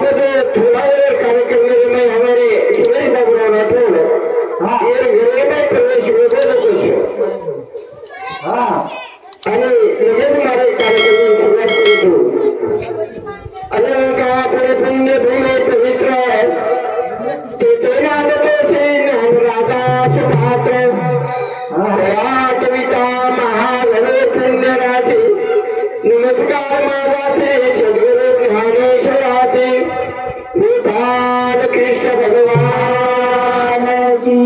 थोड़ा कार्यक्रम में हमारे सुरेश बाबू घरे में प्रवेश आणि लगेच मारे कार्यक्रम सुरुवात करतो आणि का आपले पुण्य भूमी पवित्र ते नांदतो श्री राजा सुपात्र कविता महागणे पुण्य राशी नमस्कार माझा श्री सद्गुरु ज्ञानेश्वराचे गोपाल कृष्ण भगवान की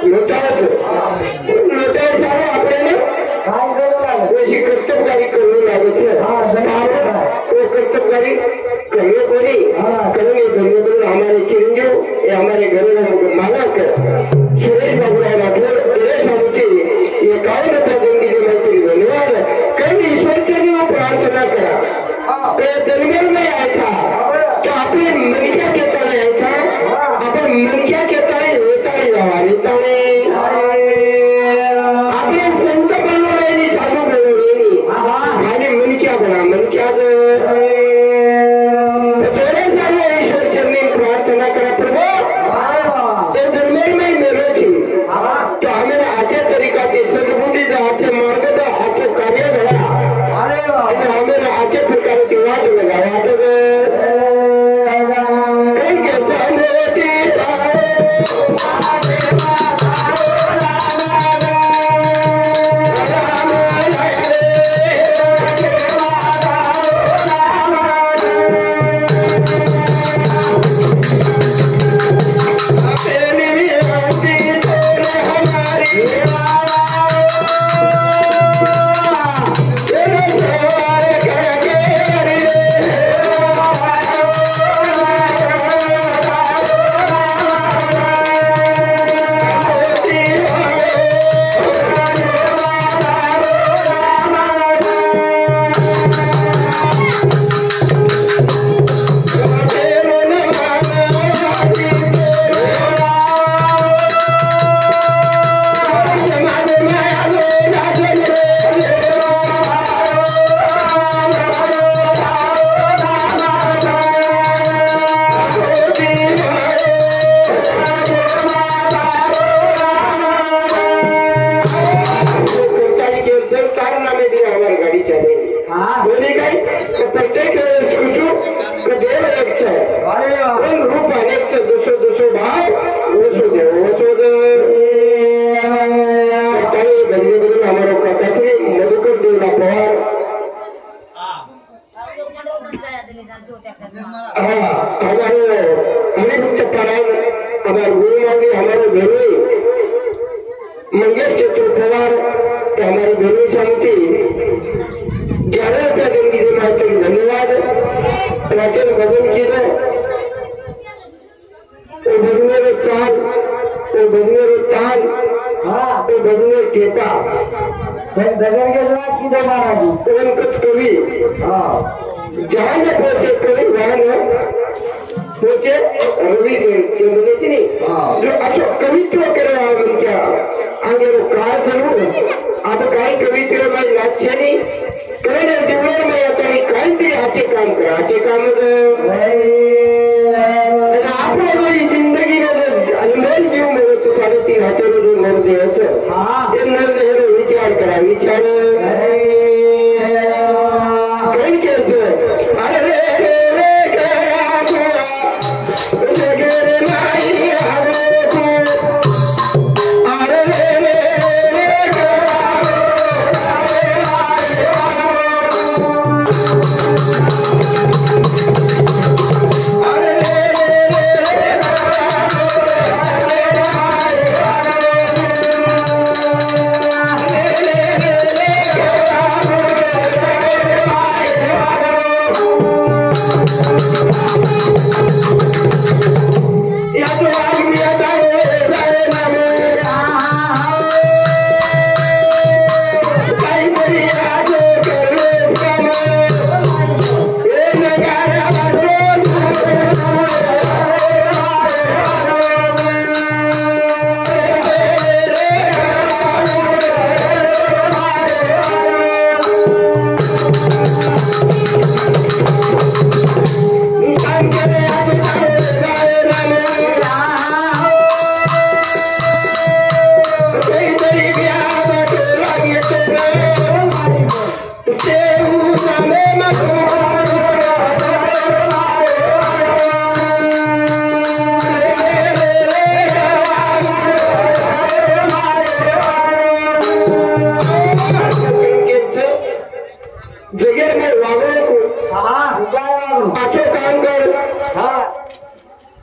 लोटायचं लोटायचं आपल्याला काय करू लागत वैसी कर्तव्यकारी करणं लागत वो कर्तव्यकारी करने को नहीं करेंगे करने को हमारे चिरंजीव ये हमारे घर मालक सुरेश बाबूराव राठौर तेरे सामने ये 51 रुपया देंगे जो मैं तेरी धन्यवाद कल ईश्वर से भी वो प्रार्थना करा जंगल में आया था तो आपने मन क्या कहता आया था आपण मन क्या कहता है रेताळे जावा रेताळे आपले संत बनलो नाही साधू बनलो नाही खाली मन क्या बना मन क्या थोड़े सारे ईश्वर चरणी प्रार्थना करा प्रभु ते दरम्यान में मेलो थी तो हमें आचे तरीका ते सद्बुद्धि जो आचे मार्ग जो आचे कार्य घडा आणि हमें आचे प्रकार की वाट लगा वाट कहीं के मोती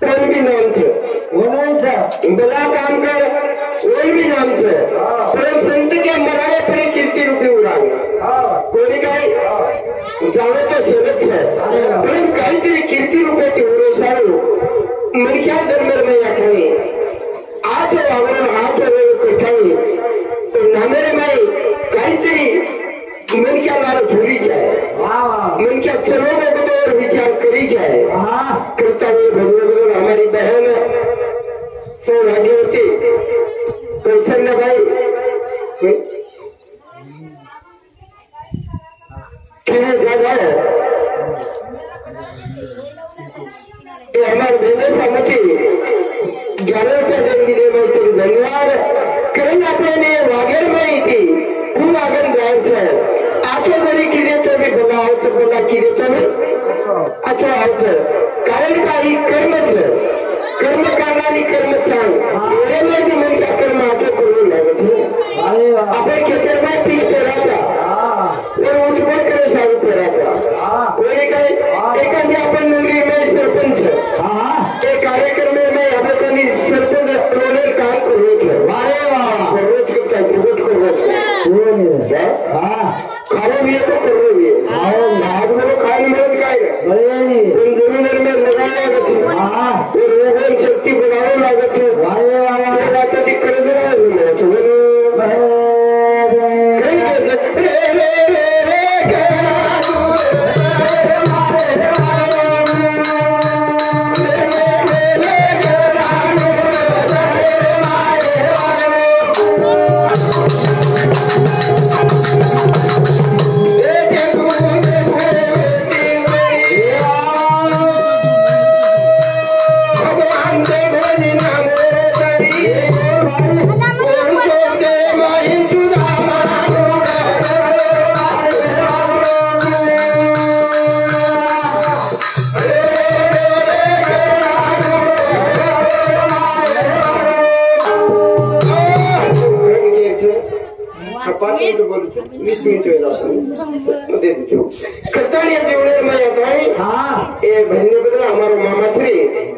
पण बी नामचं भला काम कर वय बी नामचं पण संत के मराव्यापरी कीर्ती रूपी उडावी कोणी काय जाणं तो सगळंच आहे पण काहीतरी कीर्ती रूपे उडू सारू मनक्या धर्मरमय आठवणी आठ वावरून आठ वेळ कठावी नामेरे माई काहीतरी मनक्या मार झोरी जाए मनक्या चलो बरोबर विचार करी जाए करता हुए भगवान हमारी बहन सौभाग्यवती कौशल्याबाई हमारे बहने सामती 11 रुपया देणगी माहिती धन्यवाद कारण आपल्याने वागेर माहिती खूप आगन जायचं आतो जरी किती तो मी बघा आवचं बघा किती तो मी आतो आवचं कारण काही कर्मच कर्म करणारी कर्म चांग म्हणजे कर्म आतो करून लागत आपण खेतर पीक पेरायचा पण उत्पन्न करे सारू पेरायचा कोणी काय एखादी आपण नंदी में सरपंच ते कार्यक्रम में आपण सरपंच रोलेर काम करू रोज खाना भी तो कर रही है आज लोग खाने में काय जमीन में लगाने रोगन शक्ति बढ़ाने लागत है कर्ज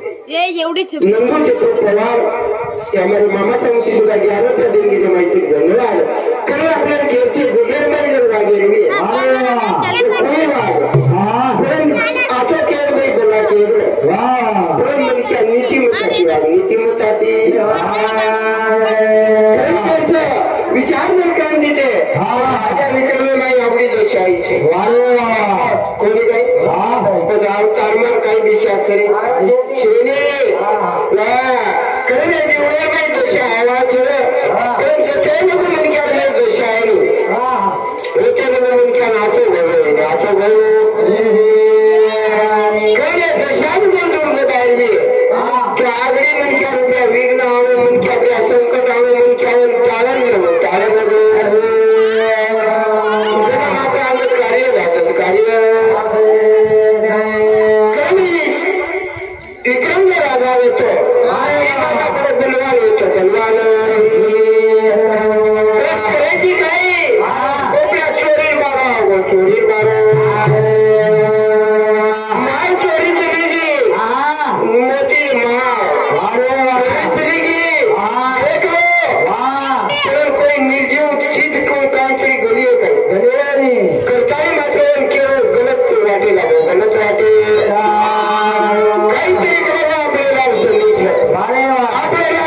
नंदू चित्र पवार हमारे मामा समिति सुद्धा 11 रुपया देणगी माहिती धन्यवाद कारण आपल्या घेरचे जगेर नाही जर वागेरवी कोणी वाग पण आतो केर बाई बोला केर पण मनच्या नीतिमत्ताती विचार जर करून देते माझ्या विक्रमे माई आवडी जशी आईचे कोणी काय अवतारमान काही विचार कारण एवढ्या काही जसे आवाज पण जसे नको मनक्या जसे आहे त्याच्यानं मनक्या नाचो भाऊ कारण जशाने जोडून बाहेर मी तो आगडी मनक्या रुपया विघ्न आवे मनक्या आपल्या संकट आवे मनक्यावर टाळण जरा मात्र आम्ही कार्य जायचं कार्य विक्रम राजा येतो बलवान येतो बलवान करायची काही आपल्या चोरी बारा माय चोरी चली गी मोती चली गी देख लो कोई निर्जीव चीज को काहीतरी गलिये काही करताना मात्र केवळ गलत वाटे लागो गलत वाटे काहीतरी आपल्याला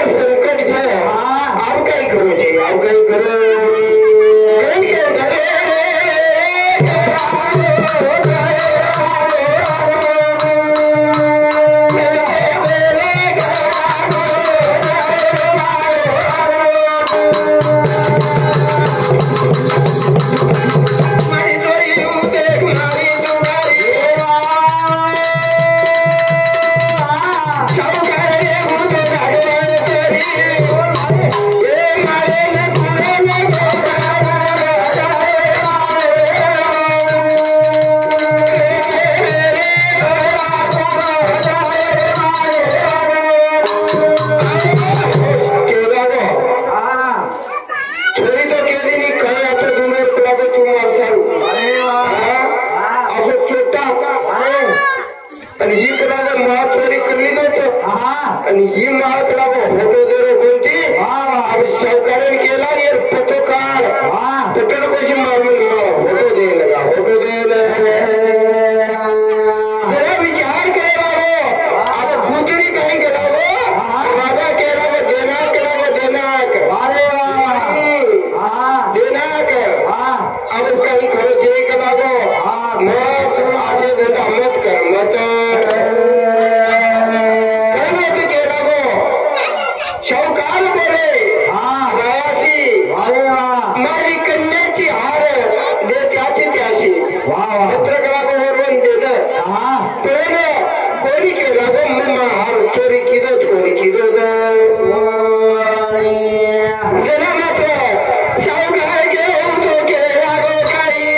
संकट आहे आप काही करू आणि ही माळ लागो फोटो दे कोणती सावकाराने केला ये फोटो काढ फोटो कशी मारून फोटो दे लगा फोटो दे जरा विचार केला हो आता भूतरी काही केला हो राजा केला गो देनाक केला गो देनाक देनाक आपण काही खरं जे केला गो मत असे धंदा मत कर मत केला गो शौकार बोले रायाशी माझी कन्याची हार दे त्याची त्याशी पत्र करा गो वरवून दे पण कोणी केला गो मम्मा हार चोरी किदोच कोणी किदो जना मात्र सावकार घेऊ तो केला गो काही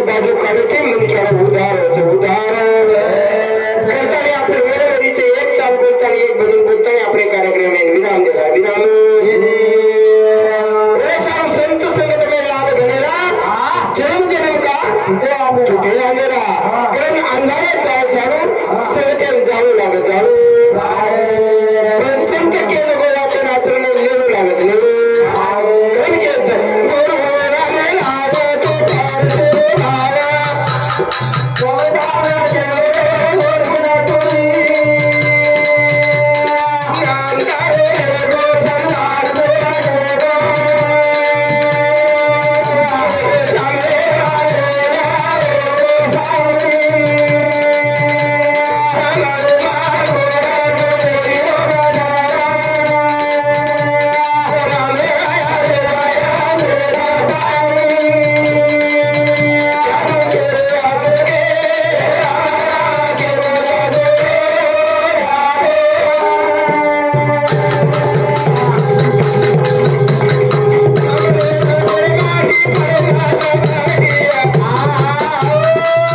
बाजू काढते मुलग्याला उधार होतं उधार करताना आपल्या वेळेवरीचे एक चाल बोलताना एक बदल बोलताना आपले कार्यक्रम विराम दिला विराम संत संगत में लाभ घेणेला जन्म जन्म का तुटे अंधेरा कारण अंधारात सारून संगतेत जावं लागत जाऊ पण संत केलं गोवाचं रात्र नेरू लागत नेरू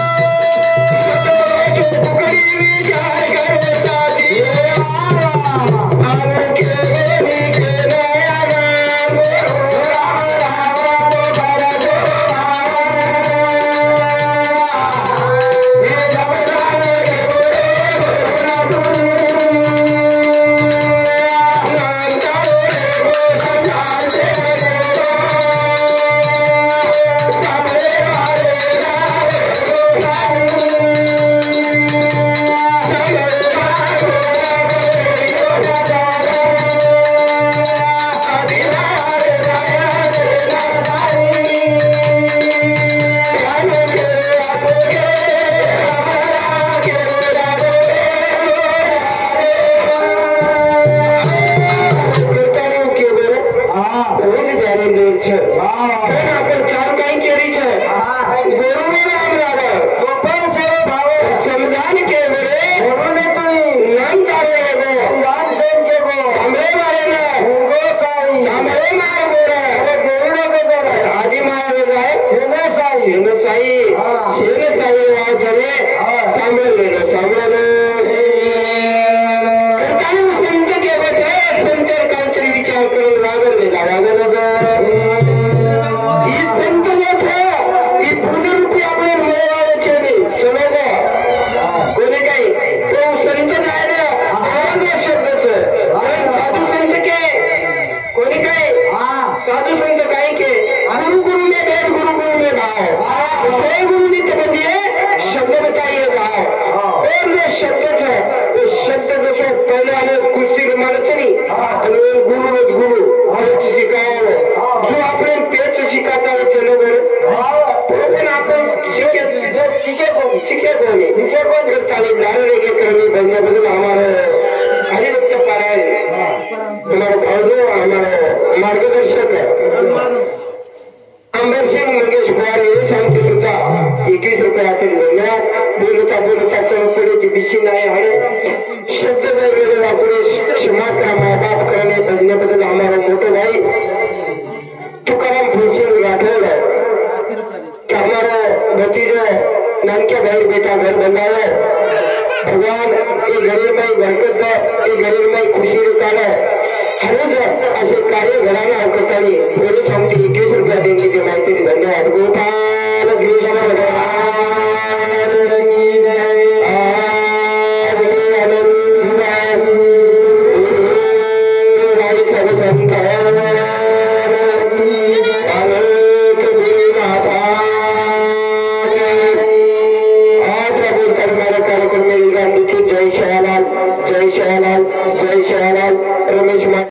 संत शिके कोण करता नारे के करनी बजने बदल हमारे हरिभक्त पारायण हमारा भावो हमारा मार्गदर्शक अंबर सिंह मंगेश कुमार हे सांगते सुद्धा 21 रुपयातील देण्यात बोलता चौपडीची बिशी नाही आणि शब्द वेगवेगळे वापरे क्षमा करा माँ बाप करणे बजण्याबद्दल हमारा मोठो भाई तुकाराम फुलसिंह राठौड़ कि हमारा भतीजो नानके भाई बेटा घर बनावे भगवान ये गरीब में बरकत दो ये गरीब में खुशी निकालो हर असे कार्य घराना करता